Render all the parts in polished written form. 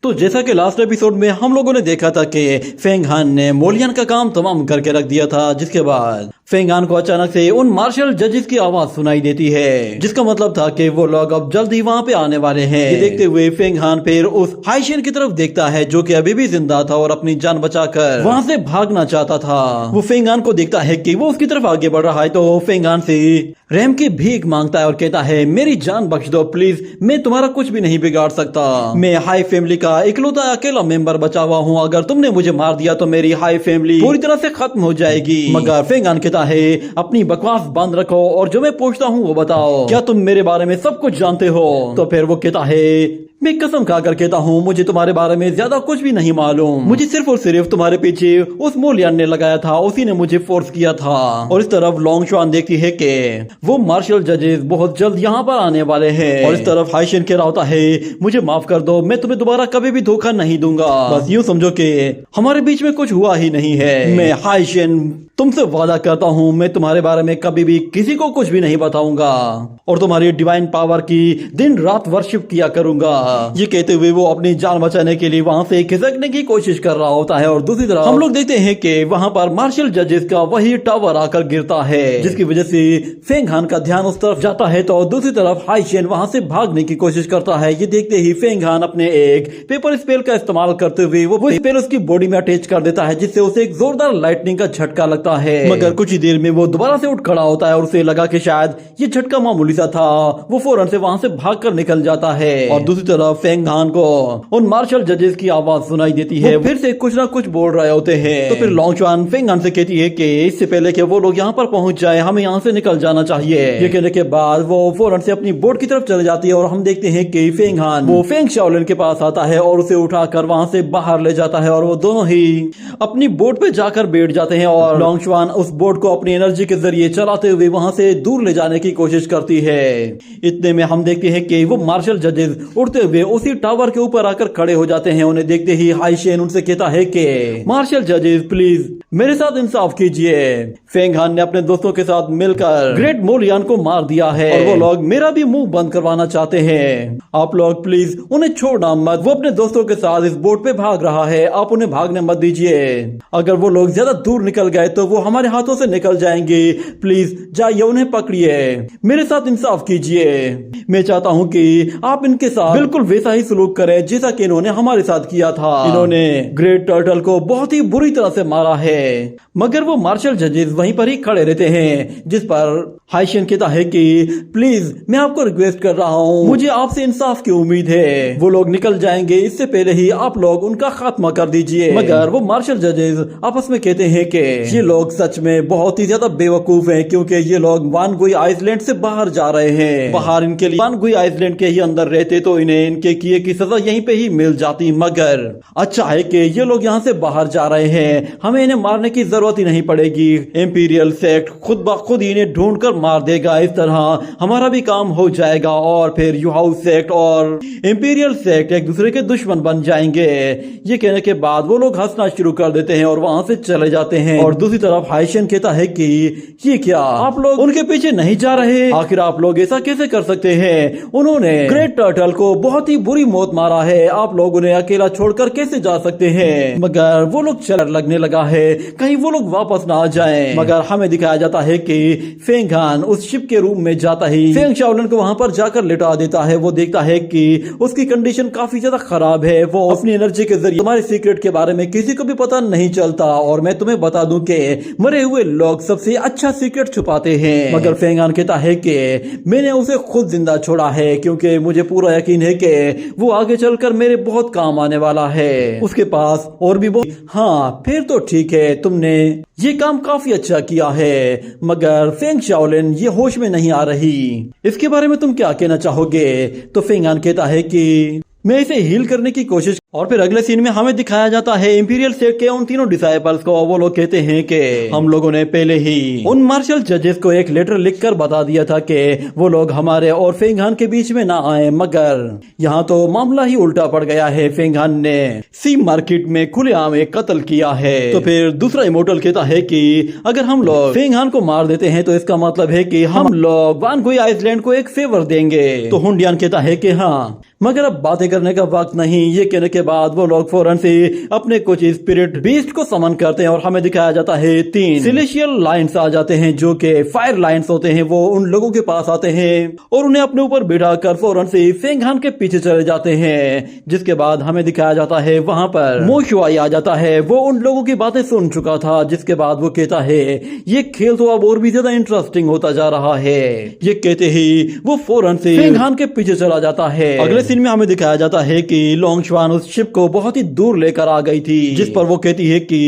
तो जैसा कि लास्ट एपिसोड में हम लोगों ने देखा था कि फेंग हान ने मोलियन का काम तमाम करके रख दिया था, जिसके बाद फेंग हान को अचानक से उन मार्शल जजेस की आवाज सुनाई देती है, जिसका मतलब था कि वो लोग अब जल्द ही वहाँ पे आने वाले हैं। ये देखते हुए फेंग हान फिर उस हाइशियन की तरफ देखता है जो कि अभी भी जिंदा था और अपनी जान बचाकर वहाँ से भागना चाहता था। वो फेंग हान को देखता है कि वो उसकी तरफ आगे बढ़ रहा है, तो फेंग हान से रहम की भीख मांगता है और कहता है मेरी जान बख्श दो प्लीज, मैं तुम्हारा कुछ भी नहीं बिगाड़ सकता। मैं हाई फैमिली का इकलौता अकेला मेंबर बचा हुआ हूँ, अगर तुमने मुझे मार दिया तो मेरी हाई फैमिली पूरी तरह से खत्म हो जाएगी। मगर फेंग हान कहता है अपनी बकवास बंद रखो और जो मैं पूछता हूँ वो बताओ, क्या तुम मेरे बारे में सब कुछ जानते हो? तो फिर वो कहता है मैं कसम खाकर कहता हूँ मुझे तुम्हारे बारे में ज्यादा कुछ भी नहीं मालूम, मुझे सिर्फ और सिर्फ तुम्हारे पीछे उस मोलियन ने लगाया था, उसी ने मुझे फोर्स किया था। और इस तरफ लोंग शुआन देखती है कि वो मार्शल जजेस बहुत जल्द यहाँ पर आने वाले हैं। और इस तरफ हाइशियन कह रहा होता है मुझे माफ कर दो, मैं तुम्हें दोबारा कभी भी धोखा नहीं दूंगा, बस यूँ समझो कि हमारे बीच में कुछ हुआ ही नहीं है। मैं हाइशियन तुमसे वादा करता हूँ मैं तुम्हारे बारे में कभी भी किसी को कुछ भी नहीं बताऊंगा और तुम्हारी डिवाइन पावर की दिन रात वर्शिप किया करूंगा। ये कहते हुए वो अपनी जान बचाने के लिए वहाँ से खिसकने की कोशिश कर रहा होता है। और दूसरी तरफ हम लोग देखते हैं कि वहाँ पर मार्शल जजेस का वही टावर आकर गिरता है, जिसकी वजह से फेंग हान का ध्यान उस तरफ जाता है। तो दूसरी तरफ हाइशियन वहाँ से भागने की कोशिश करता है। ये देखते ही फेंग हान अपने एक पेपर स्पेल का इस्तेमाल करते हुए वो स्पेल उसकी बॉडी में अटैच कर देता है, जिससे उसे एक जोरदार लाइटनिंग का झटका लगता है। मगर कुछ ही देर में वो दोबारा से उठ खड़ा होता है और उसे लगा कि शायद ये झटका मामूली सा था। वो फौरन से वहाँ से भागकर निकल जाता है। और दूसरी तरफ फेंग हान को उन मार्शल जजेस की आवाज सुनाई देती है, फिर से कुछ ना कुछ बोल रहे होते हैं। तो फिर लोंग शुआन फेंग हान से कहती है कि इससे पहले कि वो लोग यहाँ पर पहुंच जाए हमें यहाँ से निकल जाना चाहिए। ये कहने के बाद वो फौरन से अपनी बोट की तरफ चले जाती है और हम देखते हैं कि फेंग हान वो फेंग शाओलिन के पास आता है और उसे उठाकर वहाँ से बाहर ले जाता है और वो दोनों ही अपनी बोट पे जाकर बैठ जाते हैं। और लोंग शुआन उस बोट को अपनी एनर्जी के जरिए चलाते हुए वहाँ से दूर ले जाने की कोशिश करती है। इतने में हम देखते हैं कि वो मार्शल जजेस उड़ते हुए उसी टावर के ऊपर आकर खड़े हो जाते हैं। उन्हें देखते ही हाइशियन उनसे कहता है कि मार्शल जजेस प्लीज मेरे साथ इंसाफ कीजिए। फेंग हान ने अपने दोस्तों के साथ मिलकर ग्रेट मोलियन को मार दिया है और वो लोग मेरा भी मुंह बंद करवाना चाहते हैं। आप लोग प्लीज उन्हें छोड़ना मत, वो अपने दोस्तों के साथ इस बोट पे भाग रहा है, आप उन्हें भागने मत दीजिए। अगर वो लोग ज्यादा दूर निकल गए तो वो हमारे हाथों से निकल जाएंगे, प्लीज जाइए उन्हें पकड़िए, मेरे साथ इंसाफ कीजिए। मैं चाहता हूँ कि आप इनके साथ बिल्कुल वैसा ही सलूक करें जैसा कि इन्होंने हमारे साथ किया था। इन्होंने ग्रेट टर्टल को बहुत ही बुरी तरह से मारा है। मगर वो मार्शल जजेस वहीं पर ही खड़े रहते हैं, जिस पर हाइशियन कहता है कि प्लीज मैं आपको रिक्वेस्ट कर रहा हूँ, मुझे आपसे इंसाफ की उम्मीद है। वो लोग निकल जाएंगे, इससे पहले ही आप लोग उनका खात्मा कर दीजिए। मगर वो मार्शल जजेस आपस में कहते हैं कि ये लोग सच में बहुत ही ज्यादा बेवकूफ हैं, क्योंकि ये लोग वानगुई आइसलैंड से बाहर जा रहे हैं। बाहर इनके लिए वानगुई आइसलैंड के ही अंदर रहते तो इन्हें इनके किए की सजा यहीं पे ही मिल जाती। मगर अच्छा है कि ये लोग यहाँ से बाहर जा रहे हैं, हमें इन्हें मारने की जरूरत ही नहीं पड़ेगी। इंपीरियल सेक्ट खुद ब खुद इन्हें ढूंढ कर मार देगा, इस तरह हमारा भी काम हो जाएगा और फिर यू हाउस सेक्ट और इंपीरियल सेक्ट एक दूसरे के दुश्मन बन जाएंगे। ये कहने के बाद वो लोग हंसना शुरू कर देते हैं और वहां से चले जाते हैं। और दूसरी तरफ हाइशियन कहता है कि ये क्या आप लोग उनके पीछे नहीं जा रहे? आखिर आप लोग ऐसा कैसे कर सकते हैं? उन्होंने ग्रेट टर्टल को बहुत ही बुरी मौत मारा है, आप लोग उन्हें अकेला छोड़कर कैसे जा सकते हैं? मगर वो लोग चल लगने लगा है, कहीं वो लोग वापस ना आ जाएं। मगर हमें दिखाया जाता है कि फेंग हान उस शिप के रूम में जाता ही फेंग शाओलिन को वहां पर जाकर लिटा देता है। वो देखता है कि उसकी कंडीशन काफी ज्यादा खराब है। वो अपनी एनर्जी के जरिए तुम्हारे सीक्रेट के बारे में किसी को भी पता नहीं चलता और मैं तुम्हें बता दूं कि मरे हुए लोग सबसे अच्छा सीक्रेट छुपाते हैं। मगर फेंग हान कहता है कि मैंने उसे खुद जिंदा छोड़ा है, क्योंकि मुझे पूरा यकीन है कि वो आगे चलकर मेरे बहुत काम आने वाला है। उसके पास और भी बहुत हाँ फिर तो ठीक है, तुमने ये काम काफी अच्छा किया है। मगर फेंग शाओलिन ये होश में नहीं आ रही, इसके बारे में तुम क्या कहना चाहोगे? तो फेंग हान कहता है कि मैं इसे हील करने की कोशिश। और फिर अगले सीन में हमें दिखाया जाता है इंपीरियल सेक्ट के उन तीनों डिसाइपल्स को। वो लोग कहते हैं कि हम लोगों ने पहले ही उन मार्शल जजेस को एक लेटर लिखकर बता दिया था कि वो लोग हमारे और फेंग हान के बीच में ना आए, मगर यहाँ तो मामला ही उल्टा पड़ गया है। फेंग हान ने सी मार्केट में खुलेआम एक कत्ल किया है। तो फिर दूसरा इमोर्टल कहता है कि अगर हम लोग फेंग हान को मार देते हैं तो इसका मतलब है कि हम लोग वानगुई आइसलैंड को एक फेवर देंगे। तो हुंडियान कहता है कि हाँ, मगर अब बातें करने का वक्त नहीं। ये कहने के के बाद वो लोग फौरन से अपने कुछ स्पिरिट बीस्ट को समन करते हैं और हमें दिखाया जाता है 3 सेलेशियल लाइन्स आ जाते हैं जो कि फायर लाइन्स होते हैं। वो उन लोगों के पास आते हैं और उन्हें अपने ऊपर बिठा कर फौरन से फेंग हान के पीछे चले जाते हैं। जिसके बाद हमें दिखाया जाता है वहां पर मो शुआई आ जाता है। वो उन लोगों की बातें सुन चुका था। जिसके बाद वो कहता है ये खेल तो अब और भी ज्यादा इंटरेस्टिंग होता जा रहा है। ये कहते ही वो फौरन से फेंग हान के पीछे चला जाता है। अगले सीन में हमें दिखाया जाता है कि लोंग शुआन उस शिप को बहुत ही दूर लेकर आ गई थी, जिस पर वो कहती है कि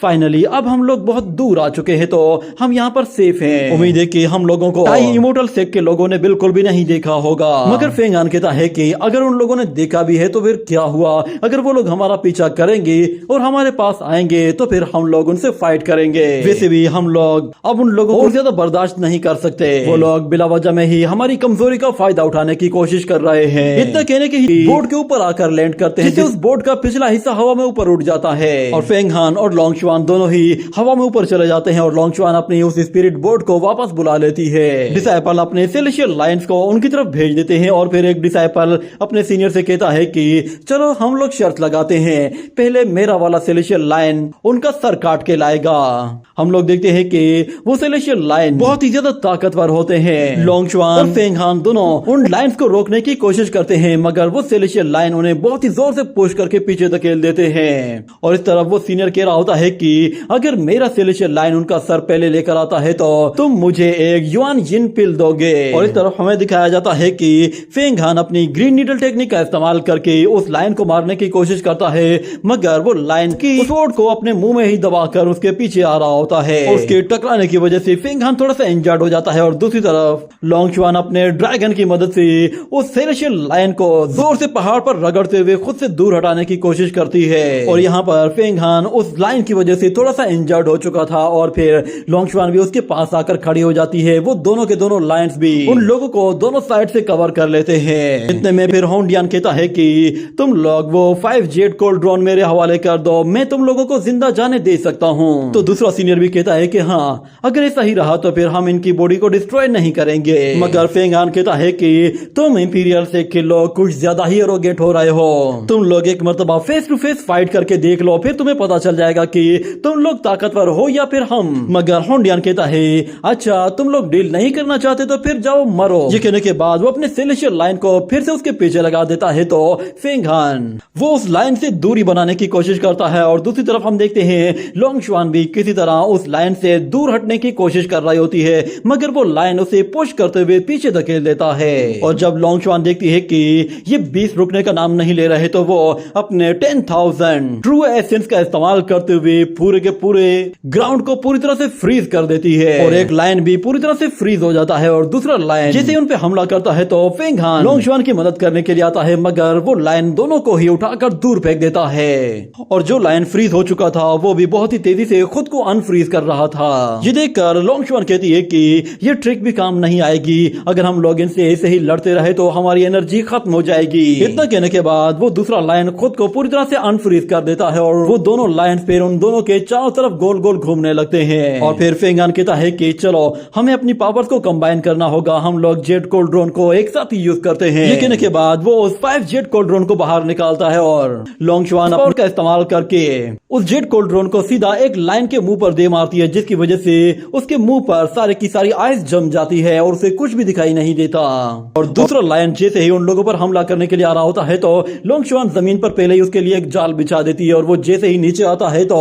फाइनली अब हम लोग बहुत दूर आ चुके हैं तो हम यहाँ पर सेफ हैं। उम्मीद है कि हम लोगों को टाई इमोर्टल सेक्ट के लोगों ने बिल्कुल भी नहीं देखा होगा। मगर फेंग हान कहता है कि अगर उन लोगों ने देखा भी है तो फिर क्या हुआ, अगर वो लोग हमारा पीछा करेंगे और हमारे पास आएंगे तो फिर हम लोग उनसे फाइट करेंगे। वैसे भी हम लोग अब उन लोगों को ज्यादा बर्दाश्त नहीं कर सकते। वो लोग बिला वजह में ही हमारी कमजोरी का फायदा उठाने की कोशिश कर रहे हैं। इतना कहने के ही बोट के ऊपर आकर लैंड करते हैं, जिससे उस बोट का पिछला हिस्सा हवा में ऊपर उठ जाता है और फेंग हान और लोंग शुआन दोनों ही हवा में ऊपर चले जाते हैं और लोंग शुआन अपनी उस स्पिरिट बोट को वापस बुला लेती है। डिसाइपल अपने सेलेशियल लाइन्स को उनकी तरफ भेज देते हैं और फिर एक डिसाइपल अपने सीनियर से कहता है कि चलो हम लोग शर्त लगाते हैं, पहले मेरा वाला सेलेशियल लाइन उनका सर काट के लाएगा। हम लोग देखते हैं कि वो सेलेशियल लाइन बहुत ही ज्यादा ताकतवर होते हैं। लोंग शुआन और फेंग हान दोनों उन लाइन्स को रोकने की कोशिश करते हैं, मगर वो सेलेशियल लाइन उन्हें बहुत ही जोर से पुश करके पीछे धकेल देते हैं। और इस तरफ वो सीनियर कह रहा होता है कि अगर मेरा सेलेशियल लाइन उनका सर पहले लेकर आता है तो तुम मुझे एक युआन जिन पिल दोगे। और इस तरफ हमें दिखाया जाता है कि फेंग हान अपनी ग्रीन नीडल टेक्निक का इस्तेमाल करके उस लाइन को मारने की कोशिश करता है, मगर वो लाइन की स्वॉर्ड को अपने मुंह में ही दबाकर उसके पीछे आ रहा होता है। उसके टकराने की वजह से फेंग हान थोड़ा सा इंजर्ड हो जाता है और दूसरी तरफ लोंग शुआन अपने ड्रैगन की मदद से उस सेलेशियल लाइन को जोर से पहाड़ पर रगड़ते हुए खुद से दूर हटाने की कोशिश करती है। और यहाँ पर फेंग हान उस लाइन की वजह से थोड़ा सा इंजर्ड हो चुका था और फिर लोंग शुआन भी उसके पास आकर खड़ी हो जाती है। वो दोनों के दोनों लाइन्स भी उन लोगों को दोनों साइड से कवर कर लेते हैं। इतने में फिर होंडियन कहता है कि तुम लोग वो 5 जेट कोल्ड ड्रोन मेरे हवाले कर दो, मैं तुम लोगों को जिंदा जाने दे सकता हूँ। तो दूसरा सीनियर भी कहता है कि हाँ, अगर ऐसा ही रहा तो फिर हम इनकी बॉडी को डिस्ट्रॉय नहीं करेंगे। मगर फेंग हान कहता है कि तुम इंपीरियल से के लोग कुछ ज्यादा ही एरोगेंट हो रहे हो। तुम लोग एक मर्तबा फेस टू फेस फाइट करके देख लो, फिर तुम्हें पता चल जाएगा कि तुम लोग ताकतवर हो या फिर हम। मगर होंडियन कहता है अच्छा, तुम लोग डील नहीं करना चाहते तो फिर जाओ मरो। ये कहने के बाद वो अपने सेलेशियल लाइन को फिर से उसके पीछे लगा देता है। तो फेंग हान वो उस लाइन से दूरी बनाने की कोशिश करता है और दूसरी तरफ हम देखते हैं लोंग शुआन भी किसी तरह उस लाइन से दूर हटने की कोशिश कर रही होती है, मगर वो लाइन उसे पुश करते हुए पीछे धकेल देता है। और जब लोंग शुआन देखती है कि ये 20 रुकने का नाम नहीं ले रहे तो वो अपने 10,000 ट्रू एसेंस का इस्तेमाल करते हुए पूरे के पूरे ग्राउंड को पूरी तरह से फ्रीज कर देती है और एक लाइन भी पूरी तरह से फ्रीज हो जाता है और दूसरा लाइन जैसे उन पे हमला करता है तो फेंग हान लोंग शुआन की मदद करने के लिए आता है, मगर वो लाइन दोनों को ही उठाकर दूर फेंक देता है। और जो लाइन फ्रीज हो चुका था वो भी बहुत ही तेजी से खुद को अनफ्रीज कर रहा था। ये देखकर लोंग शुआन कहती है कि ये ट्रिक भी काम नहीं आएगी, अगर हम लोग इनसे ऐसे ही लड़ते रहे तो हमारी एनर्जी खत्म हो जाएगी। इतना कहने के बाद वो दूसरा लाइन खुद को पूरी तरह से अनफ्रीज कर देता है और वो दोनों लाइन फिर उन दोनों के चारों तरफ गोल गोल घूमने लगते हैं। और फिर फेंग हान कहता है कि चलो हमें अपनी पावर्स को कंबाइन करना होगा, हम लोग जेट कोल्ड ड्रोन को एक साथ ही यूज करते हैं। ये कहने के बाद वो उस 5 जेट कोल्ड ड्रोन को बाहर निकालता है और लोंग शुआन पावर का इस्तेमाल करके उस जेट कोल्ड ड्रोन को सीधा एक लाइन के मुंह पर दे मारती है, जिसकी वजह से उसके मुंह पर सारे की सारी आइस जम जाती है और उसे कुछ भी दिखाई नहीं देता। और दूसरा लाइन जैसे ही उन लोगों पर हमला करने के लिए आ रहा होता है तो लोंग शुआन जमीन पर पहले ही उसके लिए एक जाल बिछा देती है और वो जैसे ही नीचे आता है तो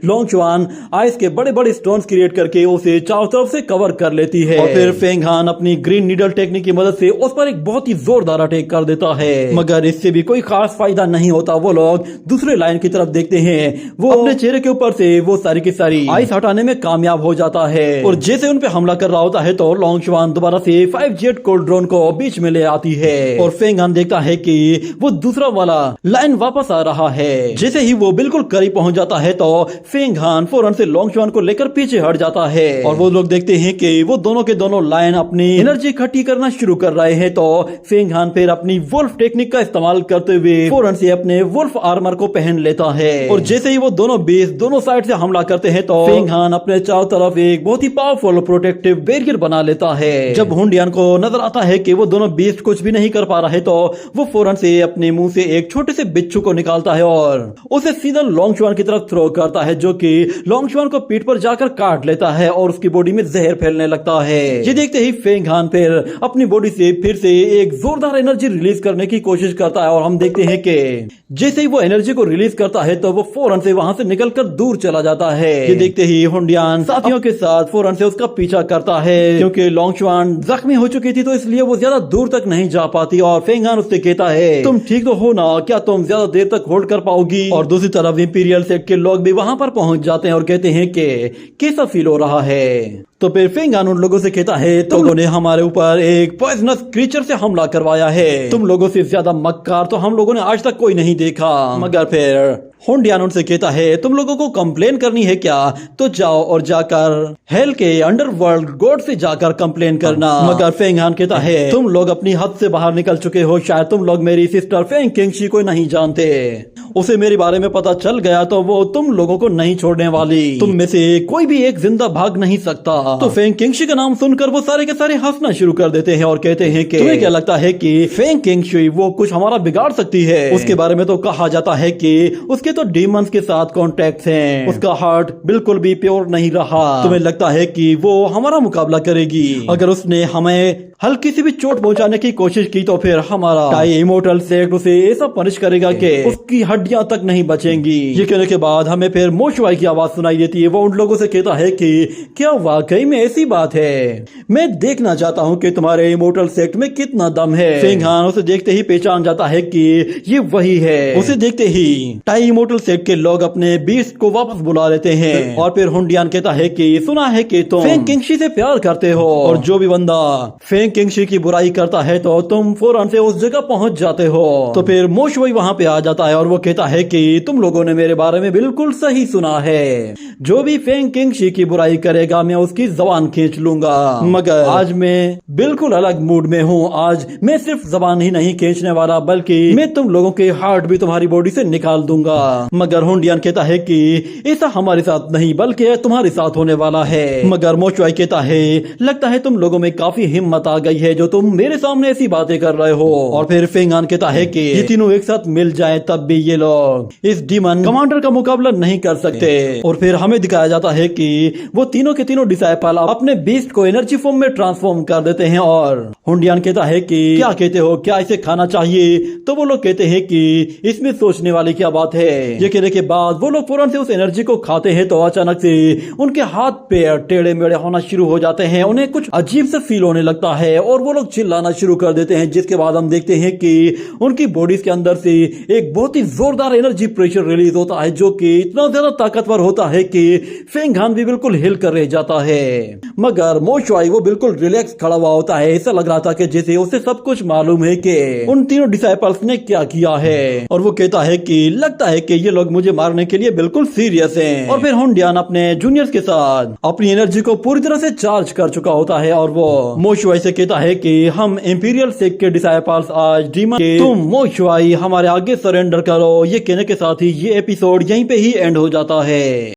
लोंग शुआन आइस के बड़े बड़े स्टोन्स क्रिएट करके उसे चारों तरफ से कवर कर लेती है। और फिर फेंग हान अपनी ग्रीन नीडल टेक्निक की मदद से उस पर एक बहुत ही जोरदार अटैक कर देता है, मगर इससे भी कोई खास फायदा नहीं होता। वो लोग दूसरे लाइन की तरफ देखते हैं, वो अपने चेहरे के ऊपर से वो सारी की सारी आइस हटाने में कामयाब हो जाता है और जैसे उन पे हमला कर रहा होता है तो लोंग शुआन दोबारा से 5 जेट कोल्ड ड्रोन को बीच में ले आती है और फेंग हान देखता है कि वो दूसरा वाला लाइन वापस आ रहा है। जैसे ही वो बिल्कुल करीब पहुंच जाता है तो फेंग हान फौरन से लोंग शुआन को लेकर पीछे हट जाता है और वो लोग देखते हैं कि वो दोनों के दोनों लाइन अपनी एनर्जी इकट्ठी करना शुरू कर रहे हैं। तो फेंग हान फिर अपनी वुल्फ टेक्निक का इस्तेमाल करते हुए फौरन से अपने वुल्फ आर्मर को पहन लेता है और जैसे ही वो दोनों बेस दोनों साइड से हमला करते हैं तो फेंग हान अपने चारों तरफ एक बहुत ही पावरफुल प्रोटेक्टिव बैरियर बना लेता है। जब होंडियन को नजर आता है कि वो दोनों बेस्ट कुछ भी नहीं कर पा रहे तो वो फौरन से अपने मुंह से एक छोटे छोटे से बिच्छू को निकालता है और उसे सीधा लोंगचुआन की तरफ थ्रो करता है, जो कि लोंगचुआन को पीठ पर जाकर काट लेता है और उसकी बॉडी में जहर फैलने लगता है। ये देखते ही फेंग हान फिर अपनी बॉडी से फिर से एक जोरदार एनर्जी रिलीज करने की कोशिश करता है और हम देखते हैं कि जैसे ही वो एनर्जी को रिलीज करता है तो वो फौरन से वहां से निकलकर दूर चला जाता है। ये देखते ही हुंडियान साथियों के साथ फौरन से उसका पीछा करता है, क्योंकि लोंगचुआन जख्मी हो चुकी थी तो इसलिए वो ज्यादा दूर तक नहीं जा पाती। और फेंग हान उससे कहता है, तुम ठीक तो हो ना, क्या तुम ज्यादा देर तक होल्ड कर पाओगी? और दूसरी तरफ इंपीरियल सेक्ट के लोग भी वहां पर पहुंच जाते हैं और कहते हैं कि कैसा फील हो रहा है। तो फिर फेंग हान उन लोगों से कहता है, तुम लोगों ने हमारे ऊपर एक पॉइजनस क्रीचर से हमला करवाया है, तुम लोगों से ज्यादा मक्कार तो हम लोगों ने आज तक कोई नहीं देखा। मगर फिर हुंडियान उनसे कहता है, तुम लोगों को कंप्लेन करनी है क्या? तो जाओ और जाकर हेल के अंडरवर्ल्ड गॉड से जाकर कंप्लेन करना। मगर फेंग हान कहता है, तुम लोग अपनी हद से बाहर निकल चुके हो, शायद तुम लोग मेरी सिस्टर फेंग किंगशी को नहीं जानते। उसे मेरे बारे में पता चल गया तो वो तुम लोगों को नहीं छोड़ने वाली, तुम में से कोई भी एक जिंदा भाग नहीं सकता। तो फेंग किंगशी का नाम सुनकर वो सारे के सारे हंसना शुरू कर देते हैं और कहते हैं कि तुम्हें क्या लगता है कि फेंग किंगशी वो कुछ हमारा बिगाड़ सकती है? उसके बारे में तो कहा जाता है कि उसके तो डीमंस के साथ कॉन्टेक्ट हैं, उसका हार्ट बिल्कुल भी प्योर नहीं रहा। तुम्हें लगता है कि वो हमारा मुकाबला करेगी? अगर उसने हमें हल्की सी भी चोट पहुंचाने की कोशिश की तो फिर हमारा टाई इमोर्टल सेक्ट उसे ऐसा पनिश करेगा कि उसकी हड्डियां तक नहीं बचेंगी। ये कहने के बाद हमें फिर मोशवाई की आवाज सुनाई देती है। वो उन लोगों से कहता है कि क्या वाकई में ऐसी बात है? मैं देखना चाहता हूँ कि तुम्हारे इमोर्टल सेक्ट में कितना दम है। फेंग हान उसे देखते ही पहचान जाता है कि ये वही है। उसे देखते ही टाई इमोर्टल सेक्ट के लोग अपने बीस्ट को वापस बुला लेते हैं और फिर हुंडियान कहता है कि सुना है कि तुम फेंग किंगशी से प्यार करते हो और जो भी बंदा फेंग किंगशी की बुराई करता है तो तुम फौरन से उस जगह पहुंच जाते हो। तो फिर मोशवाई वहां पे आ जाता है और वो कहता है कि तुम लोगों ने मेरे बारे में बिल्कुल सही सुना है, जो भी फेंग किंगशी की बुराई करेगा मैं उसकी जबान खींच लूंगा। मगर आज मैं बिल्कुल अलग मूड में हूँ। आज मैं सिर्फ जबान ही नहीं खींचने वाला बल्कि मैं तुम लोगों के हार्ट भी तुम्हारी बॉडी से निकाल दूंगा। मगर हुंडियान कहता है कि ऐसा हमारे साथ नहीं बल्कि तुम्हारे साथ होने वाला है। मगर मोशवाई कहता है, लगता है तुम लोगों में काफी हिम्मत आ गई है जो तुम मेरे सामने ऐसी बातें कर रहे हो। और फिर फेंग हान कहता है कि ये तीनों एक साथ मिल जाए तब भी ये लोग इस डीमन कमांडर का मुकाबला नहीं कर सकते। और फिर हमें दिखाया जाता है कि वो तीनों के तीनों डिसाइपल अपने बीस्ट को एनर्जी फॉर्म में ट्रांसफॉर्म कर देते हैं। और हुंडियान कहता है कि क्या कहते हो, क्या इसे खाना चाहिए? तो वो लोग कहते हैं कि इसमें सोचने वाली क्या बात है। ये कहने के बाद वो लोग फौरन से उस एनर्जी को खाते हैं तो अचानक से उनके हाथ पैर टेढ़े मेढ़े होना शुरू हो जाते हैं। उन्हें कुछ अजीब सा फील होने लगता है और वो लोग चिल्लाना शुरू कर देते हैं, जिसके बाद हम देखते हैं कि उनकी बॉडीज के अंदर से एक बहुत ही जोरदार एनर्जी प्रेशर रिलीज होता है, जो कि इतना ज्यादा ताकतवर होता है कि फेंग हान भी बिल्कुल हिल कर रह जाता है। मगर मोशवाई वो बिल्कुल रिलैक्स खड़ा हुआ होता है। ऐसा लग रहा था कि जैसे उसे सब कुछ मालूम है कि उन तीनों डिसाइपल्स ने क्या किया है। और वो कहता है कि लगता है कि ये लोग मुझे मारने के लिए बिल्कुल सीरियस हैं। और फिर हुंडियान अपने जूनियर्स के साथ अपनी एनर्जी को पूरी तरह से चार्ज कर चुका होता है और वो मोशवाई से कहता है कि हम इंपीरियल सेक्ट के डिसाइपल्स आज डीमन के, तुम मोशवाई हमारे आगे सरेंडर करो। ये कहने के साथ ही ये एपिसोड यहीं पे ही एंड हो जाता है।